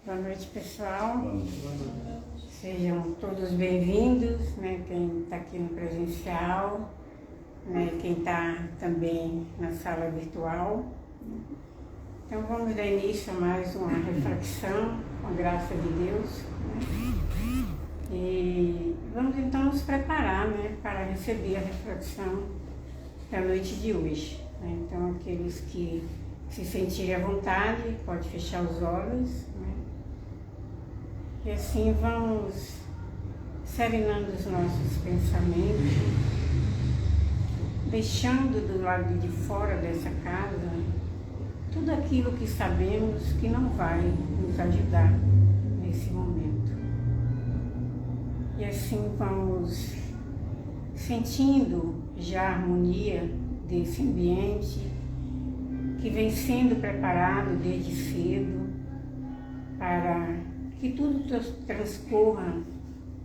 Boa noite, pessoal. Sejam todos bem-vindos, né? Quem está aqui no presencial, né? Quem está também na sala virtual. Então vamos dar início a mais uma reflexão, com a graça de Deus, né? E vamos então nos preparar, né? Para receber a reflexão da noite de hoje, né? Então aqueles que se sentirem à vontade, pode fechar os olhos, né? E assim vamos serenando os nossos pensamentos, deixando do lado de fora dessa casa tudo aquilo que sabemos que não vai nos ajudar nesse momento. E assim vamos sentindo já a harmonia desse ambiente que vem sendo preparado desde cedo para que tudo transcorra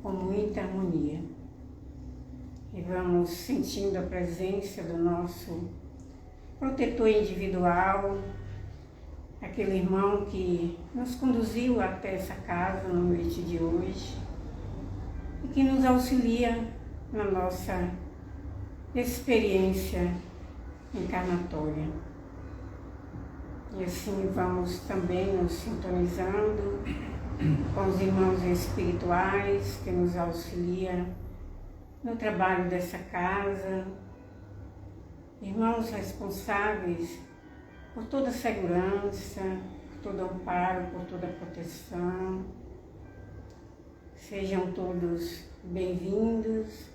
com muita harmonia. E vamos sentindo a presença do nosso protetor individual, aquele irmão que nos conduziu até essa casa na noite de hoje e que nos auxilia na nossa experiência encarnatória. E assim vamos também nos sintonizando com os irmãos espirituais que nos auxiliam no trabalho dessa casa, irmãos responsáveis por toda a segurança, por todo amparo, por toda a proteção. Sejam todos bem-vindos.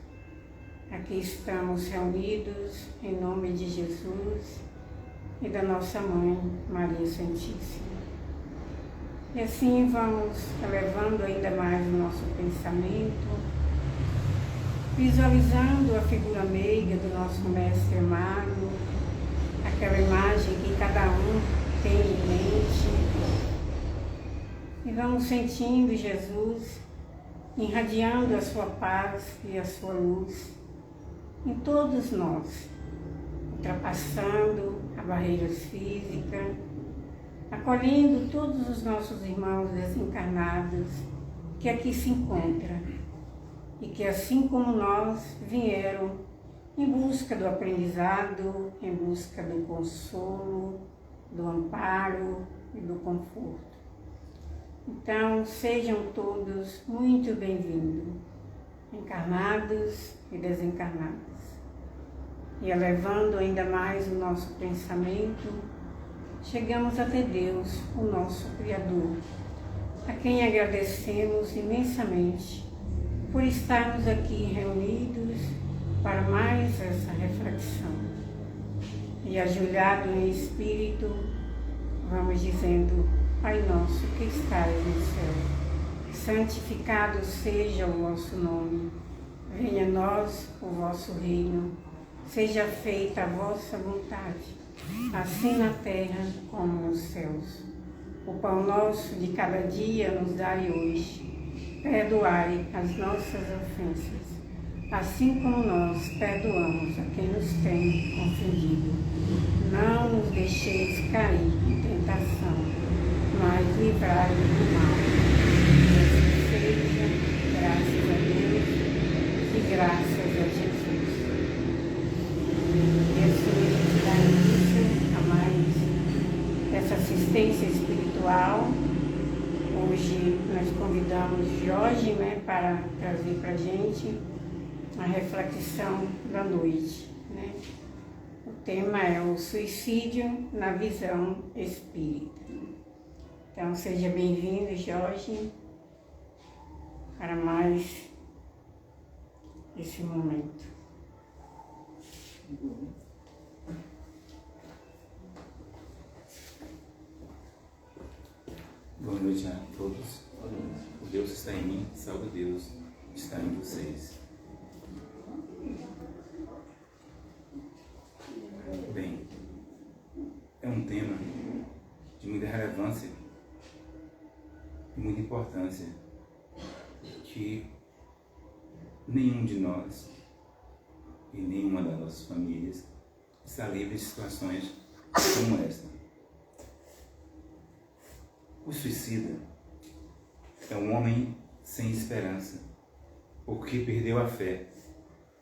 Aqui estamos reunidos em nome de Jesus e da nossa Mãe, Maria Santíssima. E assim vamos elevando ainda mais o nosso pensamento, visualizando a figura meiga do nosso Mestre amado, aquela imagem que cada um tem em mente. E vamos sentindo Jesus irradiando a sua paz e a sua luz em todos nós, ultrapassando as barreiras físicas, acolhendo todos os nossos irmãos desencarnados que aqui se encontram e que, assim como nós, vieram em busca do aprendizado, em busca do consolo, do amparo e do conforto. Então, sejam todos muito bem-vindos, encarnados e desencarnados. E elevando ainda mais o nosso pensamento, chegamos até Deus, o nosso Criador, a quem agradecemos imensamente por estarmos aqui reunidos para mais essa reflexão. E ajoelhado em espírito, vamos dizendo: Pai nosso que estais no céu, santificado seja o vosso nome. Venha a nós o vosso reino. Seja feita a vossa vontade, assim na terra como nos céus. O pão nosso de cada dia nos dai hoje. Perdoai as nossas ofensas, assim como nós perdoamos a quem nos tem ofendido. Não nos deixeis cair em tentação, mas livrai-nos do mal. Assim seja, graças a Deus e graças a Jesus. E assim a gente dá início a mais essa assistência espiritual. Hoje nós convidamos Jorge, né, para trazer para a gente a reflexão da noite, né? O tema é o suicídio na visão espírita. Então seja bem-vindo, Jorge, para mais esse momento. Boa noite a todos. O Deus está em mim, salve Deus está em vocês. Bem, é um tema de muita relevância e muita importância que nenhum de nós e nenhuma das nossas famílias está livre de situações como esta. O suicida é um homem sem esperança, porque perdeu a fé,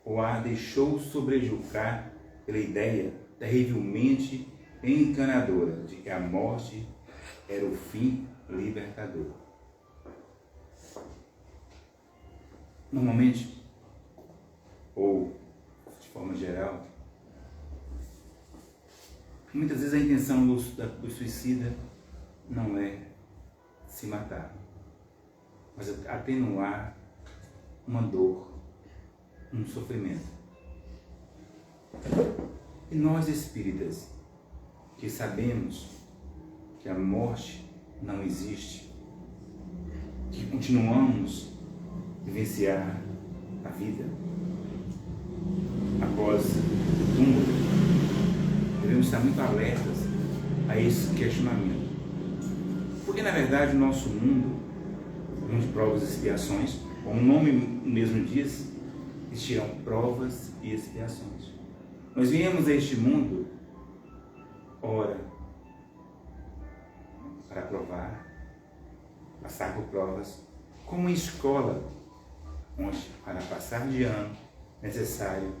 ou a deixou sobrejugar pela ideia terrivelmente enganadora de que a morte era o fim libertador. Normalmente, ou de forma geral, muitas vezes a intenção do suicida não é se matar, mas atenuar uma dor, um sofrimento. E nós espíritas, que sabemos que a morte não existe, que continuamos a vivenciar a vida após o túmulo, devemos estar muito alertas a esse questionamento. Porque, na verdade, o nosso mundo de provas e expiações, como o nome mesmo diz, existirão provas e expiações. Nós viemos a este mundo, ora, para provar, passar por provas, como em escola, onde, para passar de ano, é necessário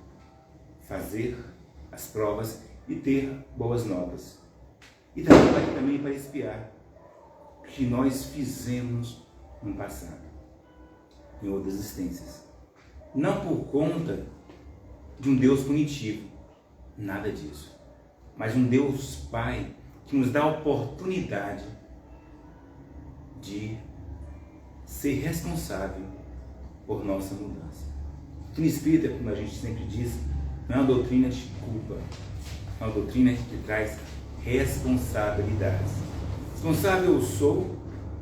fazer as provas e ter boas notas. E também para espiar o que nós fizemos no passado, em outras existências. Não por conta de um Deus punitivo, nada disso, mas um Deus Pai que nos dá a oportunidade de ser responsável por nossa mudança. O espírita, como a gente sempre diz, não é uma doutrina de culpa, é uma doutrina que traz responsabilidades. Responsável eu sou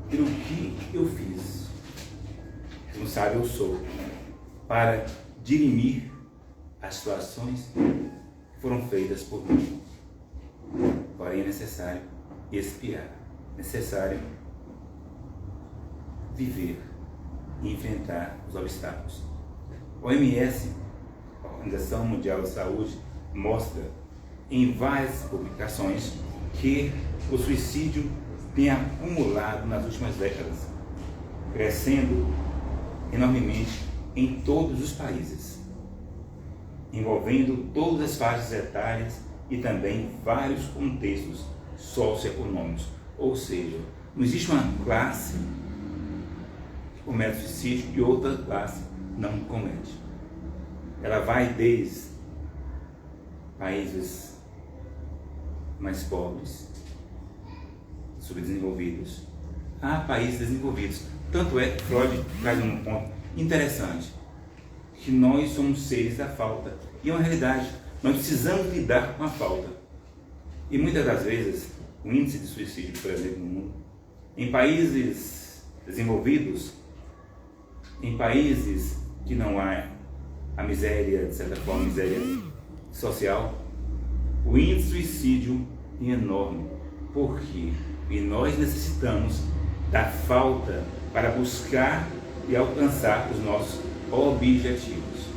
pelo que eu fiz. Responsável eu sou para dirimir as situações que foram feitas por mim. Porém, é necessário expiar, necessário viver e enfrentar os obstáculos. A OMS, a Organização Mundial de Saúde, mostra em várias publicações que o suicídio tem acumulado nas últimas décadas, crescendo enormemente em todos os países, envolvendo todas as faixas etárias e também vários contextos socioeconômicos. Ou seja, não existe uma classe que comete suicídio e outra classe não comete. Ela vai desde países mais pobres, subdesenvolvidos, a países desenvolvidos. Tanto é que Freud traz um ponto interessante, que nós somos seres da falta. E é uma realidade, nós precisamos lidar com a falta. E muitas das vezes, o índice de suicídio, por exemplo, no mundo, em países desenvolvidos, em países que não há a miséria, de certa forma, miséria social, o índice de suicídio é enorme. Por quê? E nós necessitamos da falta para buscar e alcançar os nossos objetivos.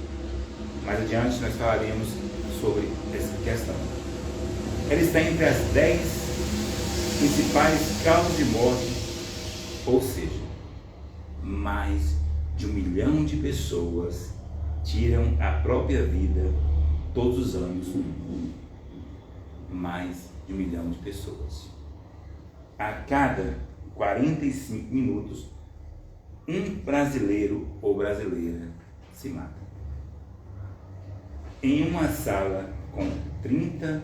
Mais adiante nós falaremos sobre essa questão. Ela está entre as 10 principais causas de morte, ou seja, mais de 1 milhão de pessoas tiram a própria vida todos os anos no mundo. Mais de 1 milhão de pessoas. A cada 45 minutos, um brasileiro ou brasileira se mata. Em uma sala com 30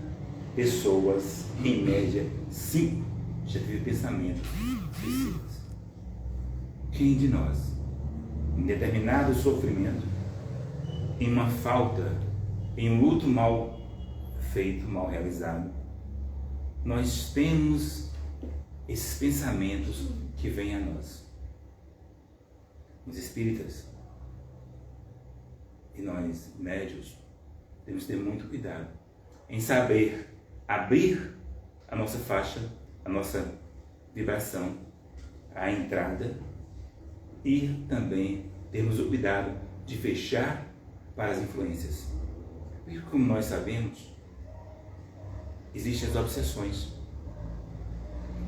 pessoas, em média, 5 já teve pensamento suicidas. Quem de nós, em determinado sofrimento, em uma falta, em um luto mal feito, mal realizado, nós temos esses pensamentos que vêm a nós? Os espíritas e nós, médios, temos que ter muito cuidado em saber abrir a nossa faixa, a nossa vibração, a entrada, e também termos o cuidado de fechar para as influências. Porque, como nós sabemos, existem as obsessões.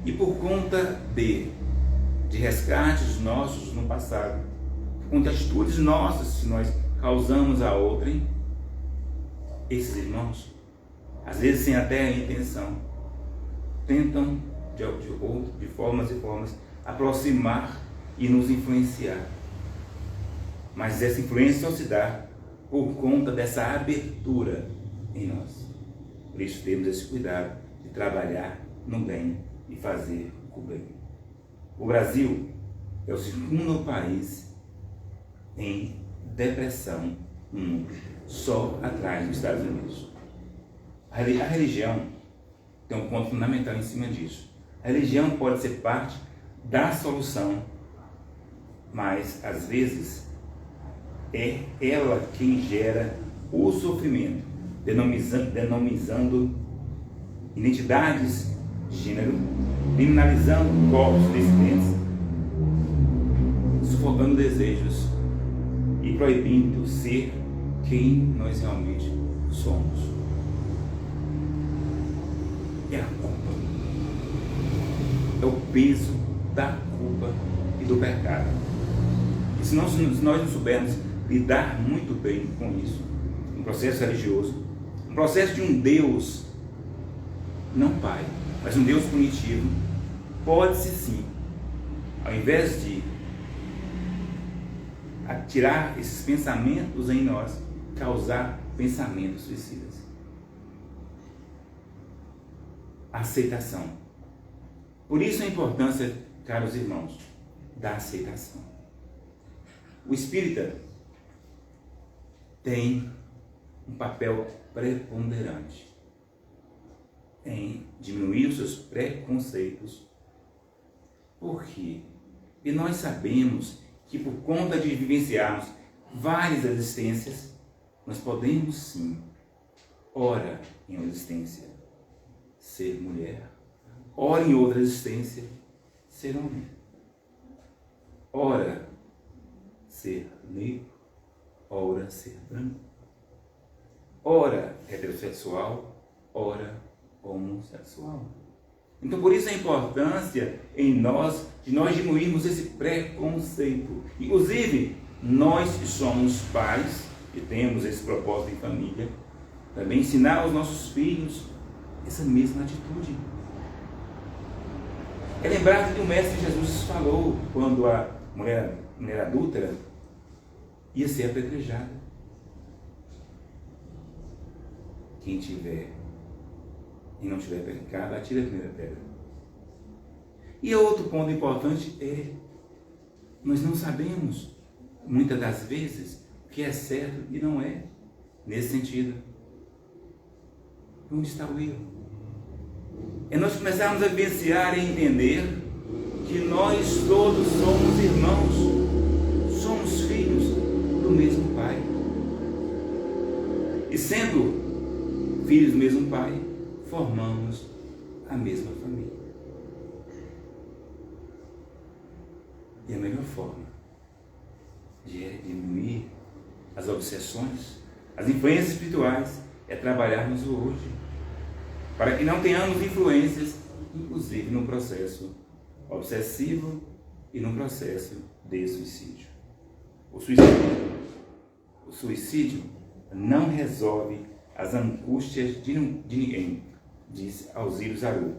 E por conta de de resgate dos nossos no passado, com atitudes nossas que nós causamos a outrem, esses irmãos, às vezes sem até a intenção, tentam de formas e formas aproximar e nos influenciar. Mas essa influência só se dá por conta dessa abertura em nós. Por isso temos esse cuidado de trabalhar no bem e fazer o bem. O Brasil é o segundo país em depressão no mundo, só atrás dos Estados Unidos. A religião tem um ponto fundamental em cima disso. A religião pode ser parte da solução, mas às vezes é ela quem gera o sofrimento, denominando identidades de gênero, criminalizando corpos dissidentes, sufocando desejos e proibindo ser quem nós realmente somos. É a culpa. É o peso da culpa e do pecado. E se nós não soubermos lidar muito bem com isso, um processo religioso, um processo de um Deus, não Pai, mas um Deus punitivo, pode-se sim, ao invés de atirar esses pensamentos em nós, causar pensamentos suicidas. Aceitação. Por isso a importância, caros irmãos, da aceitação. O espírita tem um papel preponderante em diminuir os seus preconceitos. Por quê? E nós sabemos que por conta de vivenciarmos várias existências, nós podemos sim, ora em uma existência, ser mulher, ora em outra existência, ser homem, ora ser negro, ora ser branco, ora heterossexual, ora homossexual. Então por isso a importância em nós, de nós diminuirmos esse preconceito. Inclusive, nós que somos pais, e temos esse propósito em família, também ensinar aos nossos filhos essa mesma atitude. É lembrar que o Mestre Jesus falou quando a mulher adúltera ia ser apedrejada. Quem tiver e não tiver pecado, atire a primeira pedra. E outro ponto importante é, nós não sabemos, muitas das vezes, o que é certo e não é, nesse sentido. Onde está o erro? É nós começarmos a vivenciar e entender que nós todos somos irmãos, somos filhos do mesmo Pai. E sendo filhos do mesmo Pai, formamos a mesma família. E a melhor forma de diminuir as obsessões, as influências espirituais, é trabalharmos o hoje, para que não tenhamos influências, inclusive no processo obsessivo e no processo de suicídio. O suicídio não resolve as angústias de ninguém, diz Alzira Zaru.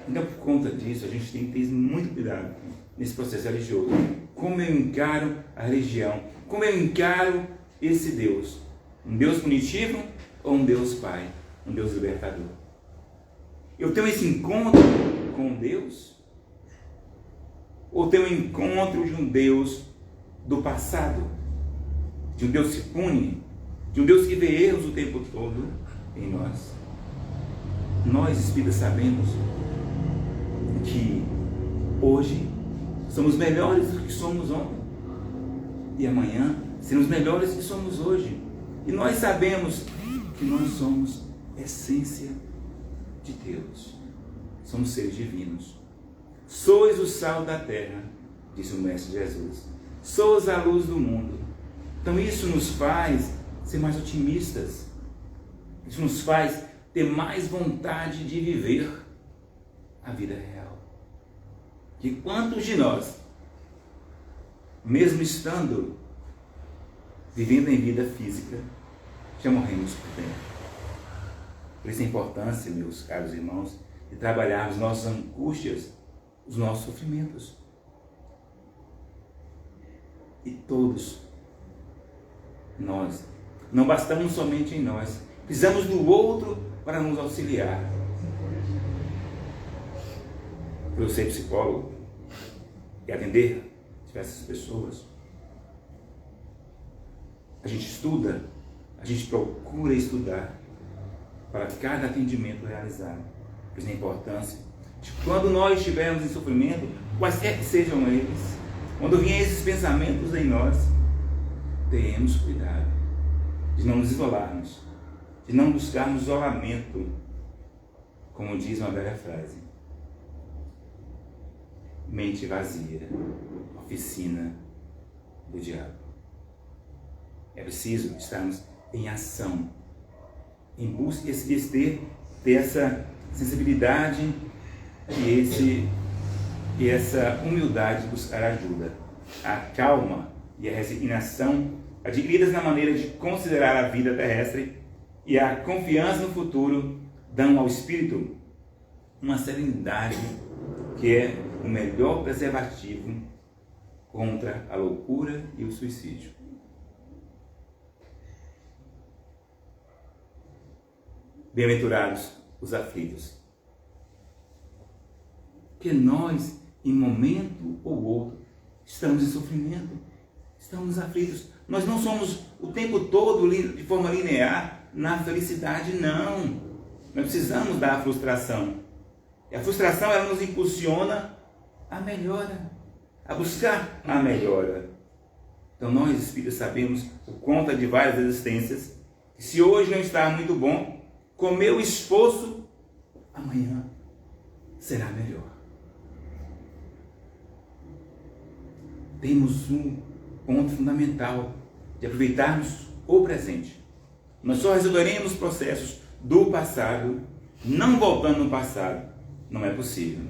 Então, por conta disso, a gente tem que ter muito cuidado nesse processo religioso. Como eu encaro a religião? Como eu encaro esse Deus? Um Deus punitivo ou um Deus Pai? Um Deus libertador? Eu tenho esse encontro com Deus? Ou tenho um encontro de um Deus do passado? De um Deus que pune? De um Deus que vê erros o tempo todo em nós? Nós, espíritas, sabemos que hoje somos melhores do que somos ontem. E amanhã seremos melhores do que somos hoje. E nós sabemos que nós somos essência de Deus. Somos seres divinos. Sois o sal da terra, disse o Mestre Jesus. Sois a luz do mundo. Então isso nos faz ser mais otimistas. Isso nos faz ter mais vontade de viver a vida real. que quantos de nós, mesmo estando vivendo em vida física, já morremos por dentro. Por isso a importância, meus caros irmãos, de trabalharmos nossas angústias, os nossos sofrimentos. E todos nós, não bastamos somente em nós, precisamos do outro para nos auxiliar. Eu ser psicólogo e atender diversas pessoas, a gente estuda, a gente procura estudar para cada atendimento realizado. Por isso a importância de quando nós estivermos em sofrimento, quaisquer que sejam eles, quando vierem esses pensamentos em nós, tenhamos cuidado de não nos isolarmos, de não buscarmos isolamento, como diz uma velha frase: mente vazia, oficina do diabo. É preciso estarmos em ação, em busca de ter essa sensibilidade e essa humildade de buscar ajuda. A calma e a resignação adquiridas na maneira de considerar a vida terrestre e a confiança no futuro dão ao espírito uma serenidade que é o melhor preservativo contra a loucura e o suicídio. Bem-aventurados os aflitos, porque nós, em momento ou outro, estamos em sofrimento, estamos aflitos. Nós não somos o tempo todo de forma linear na felicidade, não. Nós precisamos da frustração. E a frustração, ela nos impulsiona a melhora, a buscar a melhora. Então nós, espíritos, sabemos, por conta de várias existências, que se hoje não está muito bom, com meu esforço, amanhã será melhor. Temos um ponto fundamental de aproveitarmos o presente. Nós só resolveremos processos do passado, não voltando no passado. Não é possível.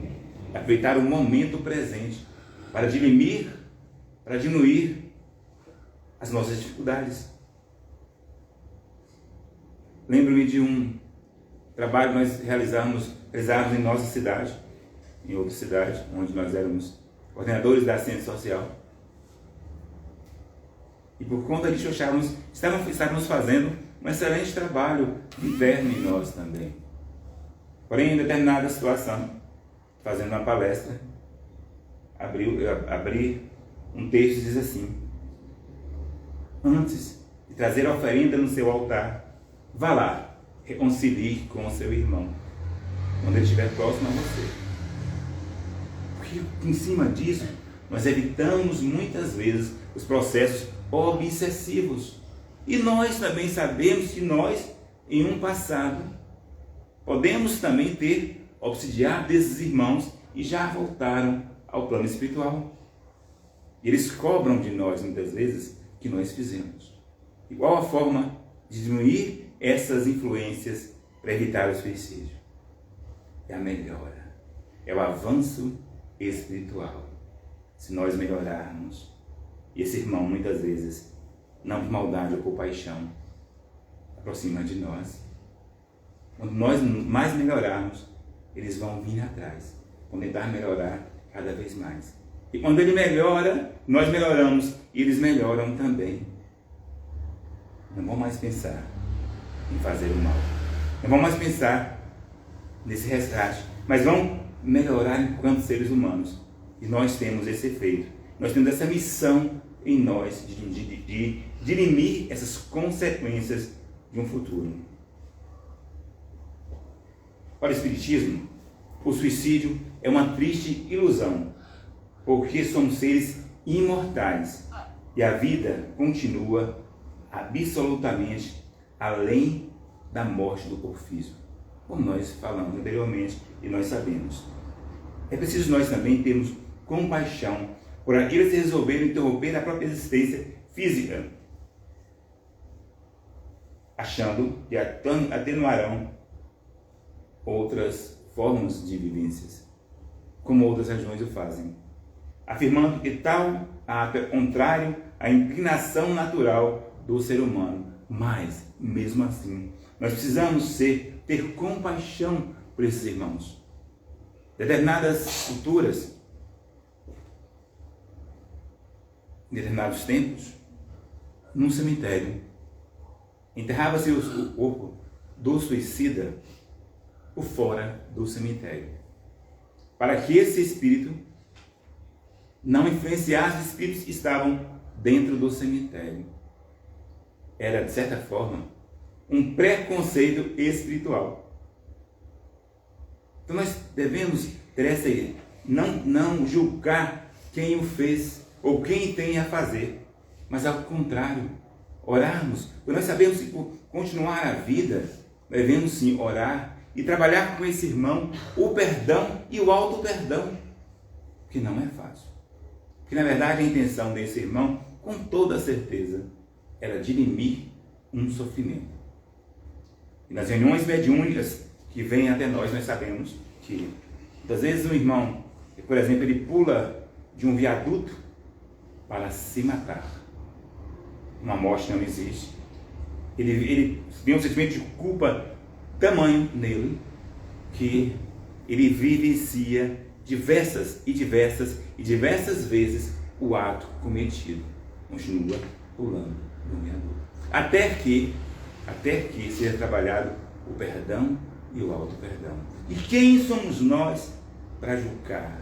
Aproveitar o momento presente para diminuir as nossas dificuldades. Lembro-me de um trabalho que nós realizávamos em nossa cidade, em outra cidade, onde nós éramos coordenadores da assistência social. E por conta disso estávamos fazendo um excelente trabalho interno em nós também. Porém, em determinada situação, fazendo uma palestra, abri um texto que diz assim: antes de trazer a oferenda no seu altar, vá lá, reconcilie com o seu irmão, quando ele estiver próximo a você. Porque em cima disso, nós evitamos muitas vezes os processos obsessivos. E nós também sabemos que nós, em um passado, podemos também ter obsidiado desses irmãos e já voltaram ao plano espiritual. E eles cobram de nós, muitas vezes, que nós fizemos. Igual a forma de diminuir essas influências para evitar o suicídio. É a melhora, é o avanço espiritual. Se nós melhorarmos, e esse irmão muitas vezes, não por maldade ou por paixão, aproxima de nós. Quando nós mais melhorarmos, eles vão vir atrás, vão tentar melhorar cada vez mais. E quando ele melhora, nós melhoramos e eles melhoram também. Não vão mais pensar em fazer o mal. Não vão mais pensar nesse resgate, mas vão melhorar enquanto seres humanos. E nós temos esse efeito. Nós temos essa missão em nós de dirimir essas consequências de um futuro. Para o Espiritismo, o suicídio é uma triste ilusão, porque somos seres imortais e a vida continua absolutamente além da morte do corpo físico, como nós falamos anteriormente e nós sabemos. É preciso nós também termos compaixão por aqueles que resolveram interromper a própria existência física, achando que atenuarão outras formas de vivências. como outras religiões o fazem, afirmando que tal ato é contrário à inclinação natural do ser humano. Mas, mesmo assim, nós precisamos ter compaixão por esses irmãos. Determinadas culturas, em determinados tempos, num cemitério, enterrava-se o corpo do suicida por fora do cemitério, para que esse espírito não influenciasse os espíritos que estavam dentro do cemitério. Era, de certa forma, um preconceito espiritual. Então nós devemos ter essa ideia, não julgar quem o fez ou quem tem a fazer, mas ao contrário, orarmos, porque nós sabemos que por continuar a vida, devemos sim orar e trabalhar com esse irmão o perdão e o auto-perdão, que não é fácil. Porque na verdade a intenção desse irmão, com toda certeza, era dirimir um sofrimento. E nas reuniões mediúnicas que vêm até nós sabemos que muitas vezes um irmão, por exemplo, ele pula de um viaduto para se matar. Uma morte não existe. Ele tem um sentimento de culpa tamanho nele que ele vivencia diversas vezes o ato cometido. Continua pulando do viaduto. Até que seja trabalhado o perdão e o auto-perdão. E quem somos nós para julgar?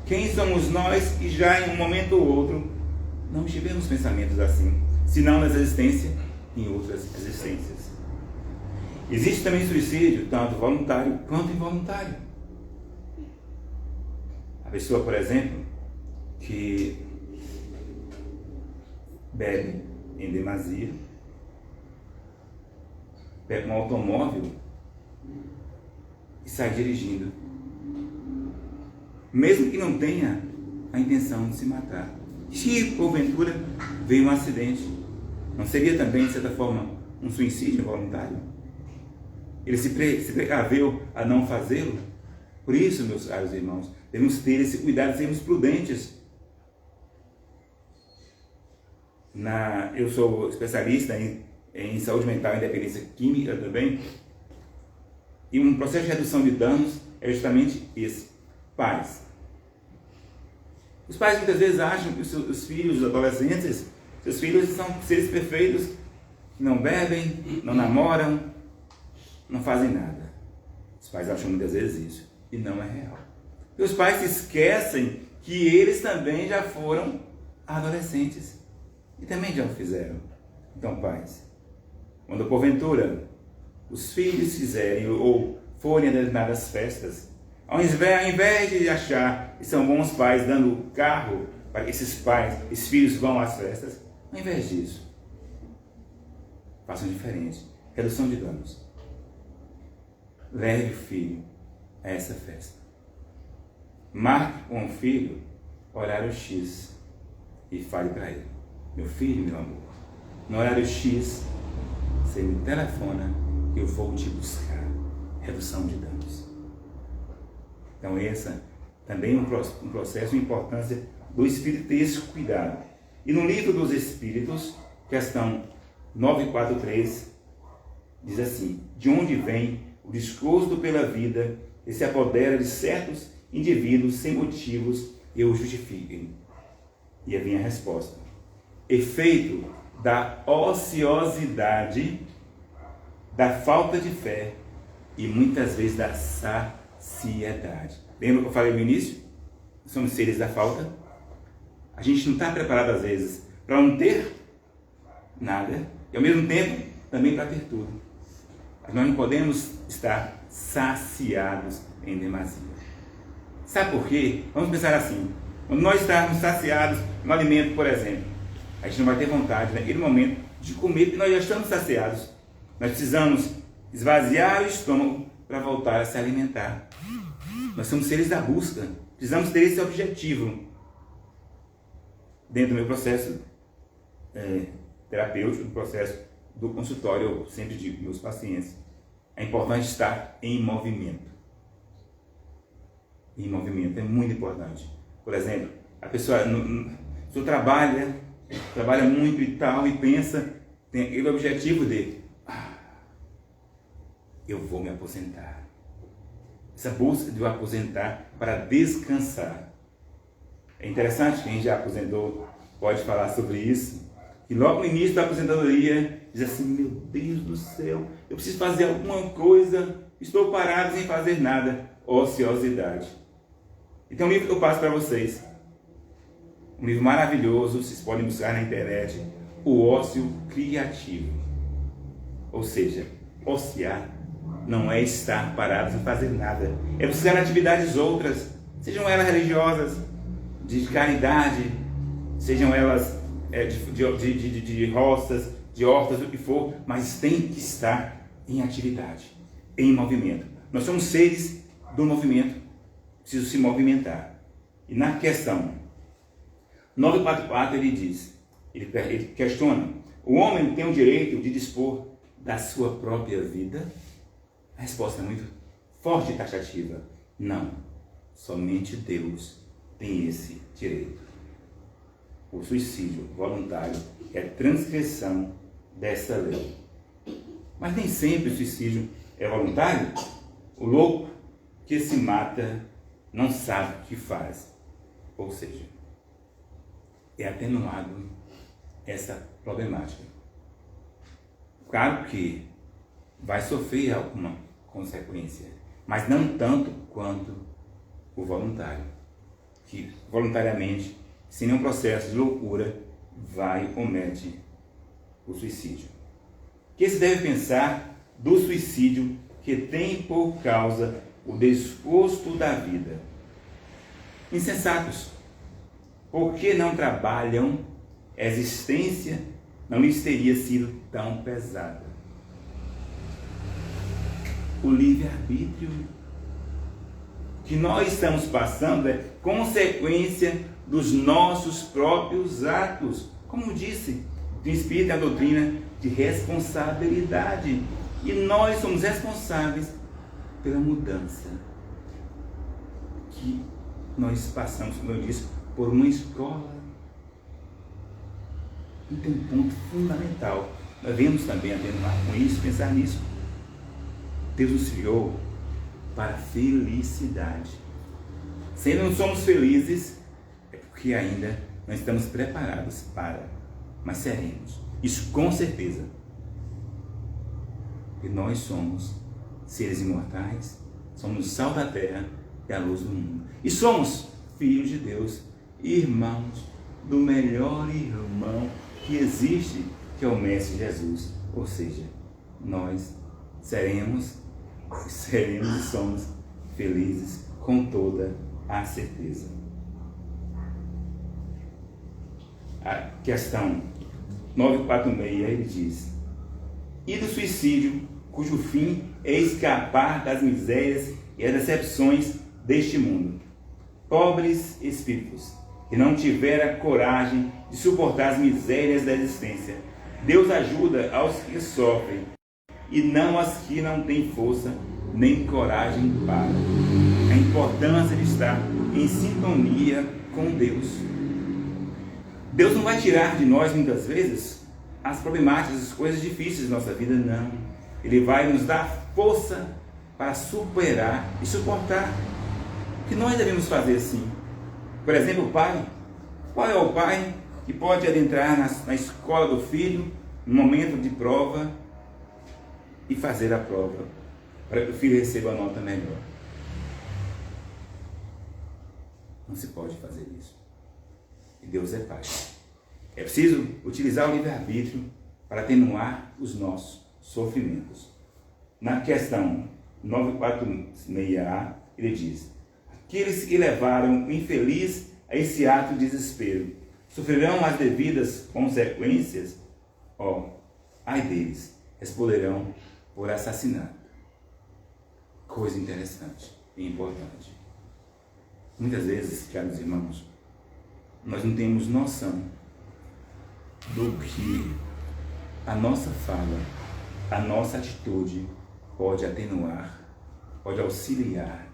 Quem somos nós que já em um momento ou outro não tivemos pensamentos assim, senão nessa existência, em outras existências? Existe também suicídio, tanto voluntário quanto involuntário. A pessoa, por exemplo, que bebe em demasia, pega um automóvel e sai dirigindo, mesmo que não tenha a intenção de se matar. Se porventura veio um acidente, não seria também, de certa forma, um suicídio voluntário? Ele se precaveu a não fazê-lo? Por isso, meus caros irmãos, devemos ter esse cuidado, sermos prudentes. Eu sou especialista em saúde mental e independência química também, e um processo de redução de danos é justamente esse. Pais. Os pais muitas vezes acham que os filhos, os adolescentes, seus filhos são seres perfeitos, que não bebem, não namoram, não fazem nada. Os pais acham muitas vezes isso, e não é real. E os pais se esquecem que eles também já foram adolescentes, e também já o fizeram. Então, pais, quando porventura os filhos fizerem ou forem a determinadas festas, ao invés de achar que são bons pais dando carro para que esses filhos vão às festas, ao invés disso, façam diferente. Redução de danos. Leve o filho a essa festa. Marque com o filho horário X e fale para ele: meu filho, meu amor, no horário X você me telefona e eu vou te buscar. Redução de danos. Então essa também é um processo de importância do espírito ter esse cuidado. E no livro dos Espíritos, questão 943, diz assim: de onde vem o desgosto pela vida e se apodera de certos indivíduos sem motivos e o justifiquem? E aí vem a resposta: efeito da ociosidade, da falta de fé e muitas vezes da saciedade. Lembra que eu falei no início? Somos seres da falta. A gente não está preparado às vezes para não ter nada e ao mesmo tempo também para ter tudo. Mas nós não podemos estar saciados em demasia. Sabe por quê? Vamos pensar assim: quando nós estarmos saciados no alimento, por exemplo, a gente não vai ter vontade naquele momento de comer, porque nós já estamos saciados. Nós precisamos esvaziar o estômago para voltar a se alimentar. Nós somos seres da busca. Precisamos ter esse objetivo. Dentro do meu processo terapêutico, do processo do consultório, eu sempre digo para meus pacientes: é importante estar em movimento. em movimento. É muito importante. Por exemplo, a pessoa trabalha muito e tal, e pensa, tem aquele objetivo de eu vou me aposentar. Essa busca de eu aposentar para descansar. É interessante, quem já aposentou pode falar sobre isso. E logo no início da aposentadoria, diz assim, meu Deus do céu, eu preciso fazer alguma coisa, estou parado sem fazer nada. Ociosidade. Então um livro que eu passo para vocês, um livro maravilhoso, vocês podem buscar na internet, O Ócio Criativo. Ou seja, ociar não é estar parado sem fazer nada, é buscar atividades outras, sejam elas religiosas, de caridade, sejam elas de roças, de hortas, o que for, mas tem que estar em atividade, em movimento. Nós somos seres do movimento, preciso se movimentar. E na questão 944 ele diz, ele questiona, o homem tem o direito de dispor da sua própria vida? A resposta é muito forte e taxativa. Não, somente Deus tem esse direito. O suicídio voluntário é transgressão dessa lei. Mas nem sempre o suicídio é voluntário. O louco que se mata não sabe o que faz. Ou seja, é atenuado essa problemática. Claro que vai sofrer alguma consequência, mas não tanto quanto o voluntário, que voluntariamente, sem nenhum processo de loucura, vai e comete o suicídio. O que se deve pensar do suicídio que tem por causa o desgosto da vida? Insensatos, por que não trabalham? A existência não lhes teria sido tão pesada. O livre-arbítrio que nós estamos passando é consequência dos nossos próprios atos. Como disse, o Espírito é a doutrina de responsabilidade. E nós somos responsáveis pela mudança que nós passamos, como eu disse, por uma escola. E tem um ponto fundamental. Nós devemos também atenuar com isso, pensar nisso. Deus nos criou para a felicidade. Se ainda não somos felizes, é porque ainda não estamos preparados para, mas seremos. Isso com certeza. Porque nós somos seres imortais, somos o sal da terra e a luz do mundo. E somos filhos de Deus, irmãos do melhor irmão que existe, que é o Mestre Jesus. Ou seja, nós seremos e somos felizes com toda a certeza. A questão 946 ele diz: e do suicídio, cujo fim é escapar das misérias e as decepções deste mundo. Pobres espíritos, que não tiveram coragem de suportar as misérias da existência. Deus ajuda aos que sofrem, e não as que não têm força nem coragem para. A importância de estar em sintonia com Deus. Deus não vai tirar de nós, muitas vezes, as problemáticas, as coisas difíceis da nossa vida, não. Ele vai nos dar força para superar e suportar. O que nós devemos fazer assim? Por exemplo, o pai. Qual é o pai que pode adentrar na escola do filho, no momento de prova, e fazer a prova, para que o filho receba a nota melhor? Não se pode fazer isso. E Deus é Pai. É preciso utilizar o livre-arbítrio para atenuar os nossos sofrimentos. Na questão 946A, ele diz: aqueles que levaram o infeliz a esse ato de desespero sofrerão as devidas consequências? Ai deles, responderão por assassinato. Coisa interessante e importante. Muitas vezes, caros irmãos, nós não temos noção do que a nossa fala, a nossa atitude pode atenuar, pode auxiliar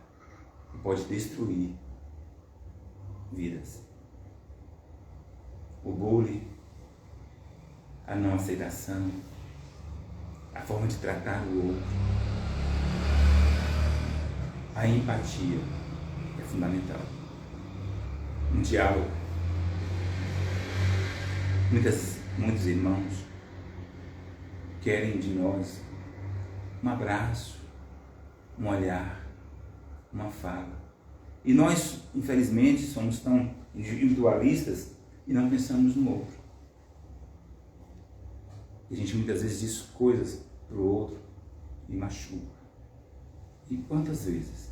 e pode destruir vidas. O bullying, a não aceitação, a forma de tratar o outro, a empatia é fundamental. Um diálogo. Muitos irmãos querem de nós um abraço, um olhar, uma fala. E nós, infelizmente, somos tão individualistas e não pensamos no outro. E a gente muitas vezes diz coisas para o outro e machuca. E quantas vezes?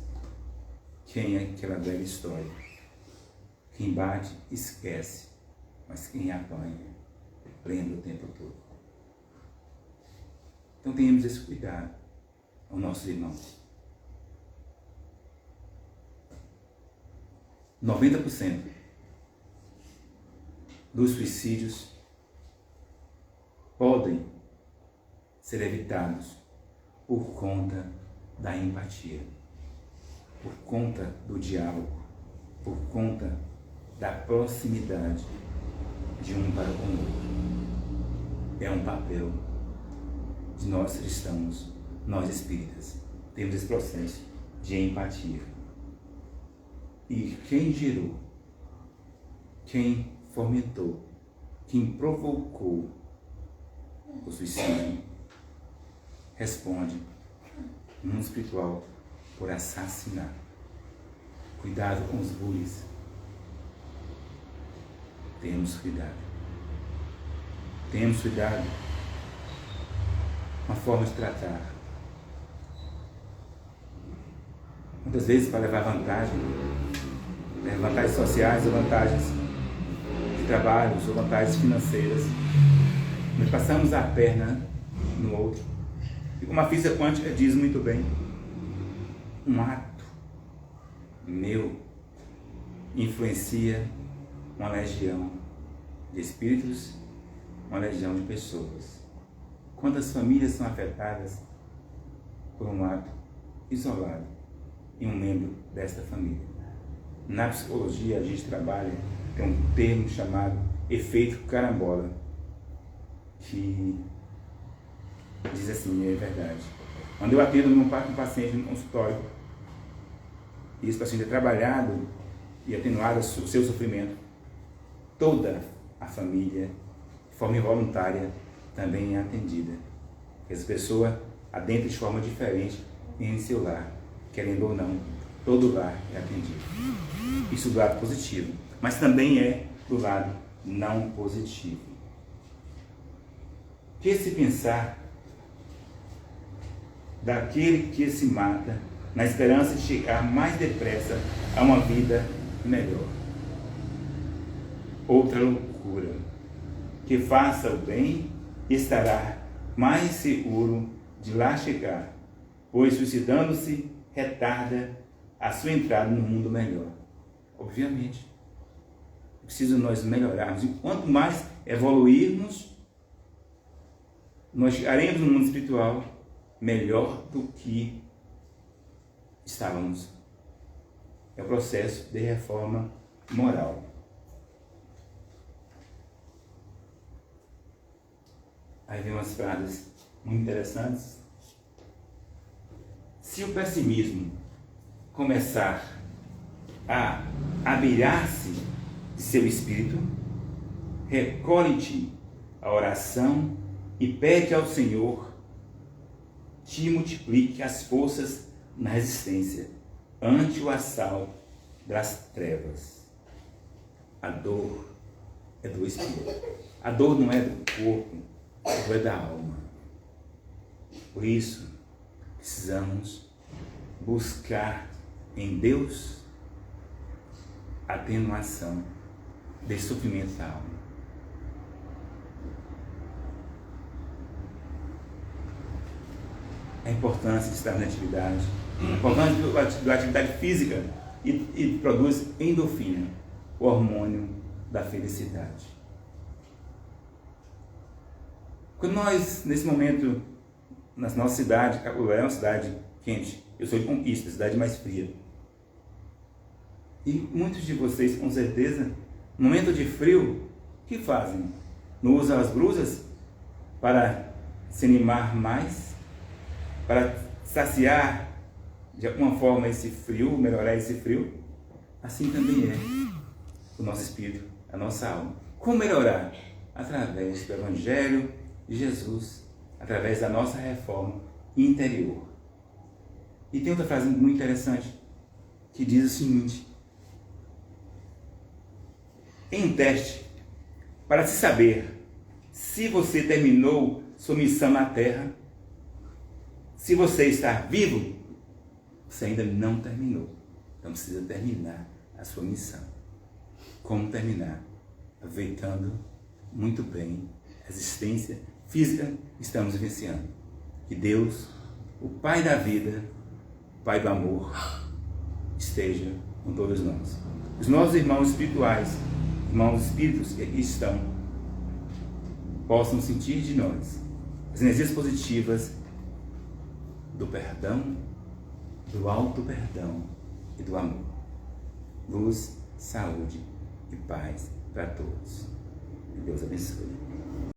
Quem é aquela velha história? Quem bate, esquece, mas quem apanha, lembra o tempo todo. Então tenhamos esse cuidado aos nossos irmãos. 90% dos suicídios podem ser evitados por conta da empatia, por conta do diálogo, por conta da proximidade de um para com o outro. É um papel de nós cristãos, nós espíritas, temos esse processo de empatia. E quem gerou, quem fomentou, quem provocou o suicídio, responde no mundo espiritual por assassinar. Cuidado com os bullies. Temos cuidado. Temos cuidado com a forma de tratar. Muitas vezes para levar vantagens sociais ou vantagens de trabalho, ou vantagens financeiras. Nós passamos a perna no outro. E como a física quântica diz muito bem, um ato meu influencia uma legião de espíritos, uma legião de pessoas. Quantas famílias são afetadas por um ato isolado em um membro desta família? Na psicologia a gente trabalha, tem um termo chamado efeito carambola, que diz assim, é verdade. Quando eu atendo um paciente no consultório, e esse paciente é trabalhado e atenuado o seu sofrimento, toda a família, de forma involuntária, também é atendida. Essa pessoa adentra de forma diferente em seu lar, querendo ou não, todo lar é atendido. Isso do lado positivo, mas também é do lado não positivo. Que se pensar daquele que se mata na esperança de chegar mais depressa a uma vida melhor? Outra loucura. Que faça o bem e estará mais seguro de lá chegar, pois suicidando-se retarda a sua entrada no mundo melhor. Obviamente, é preciso nós melhorarmos. E quanto mais evoluirmos, nós chegaremos no mundo espiritual melhor do que estávamos. É o processo de reforma moral. Aí vem umas frases muito interessantes. Se o pessimismo começar a abelhar-se de seu espírito, recolhe-te a oração e pede ao Senhor te multiplique as forças na resistência ante o assalto das trevas. A dor é do espírito. A dor não é do corpo, a dor é da alma. Por isso, precisamos buscar em Deus a atenuação desse sofrimento da alma. A importância de estar na atividade, a importância da atividade física e produz endorfina, o hormônio da felicidade. Quando nós, nesse momento, na nossa cidade, Caculé é uma cidade quente, eu sou de Conquista, cidade mais fria. E muitos de vocês, com certeza, no momento de frio, o que fazem? Não usam as brusas para se animar mais? Para saciar de alguma forma esse frio, melhorar esse frio? Assim também é o nosso espírito, a nossa alma. Como melhorar? Através do Evangelho de Jesus, através da nossa reforma interior. E tem outra frase muito interessante que diz o seguinte: em um teste, para se saber se você terminou sua missão na Terra, se você está vivo, você ainda não terminou. Então precisa terminar a sua missão. Como terminar? Aproveitando muito bem a existência física que estamos vivenciando. Que Deus, o Pai da vida, o Pai do amor, esteja com todos nós. Os nossos irmãos espirituais, irmãos espíritos que aqui estão, possam sentir de nós as energias positivas do perdão, do alto perdão e do amor. Luz, saúde e paz para todos. Que Deus abençoe.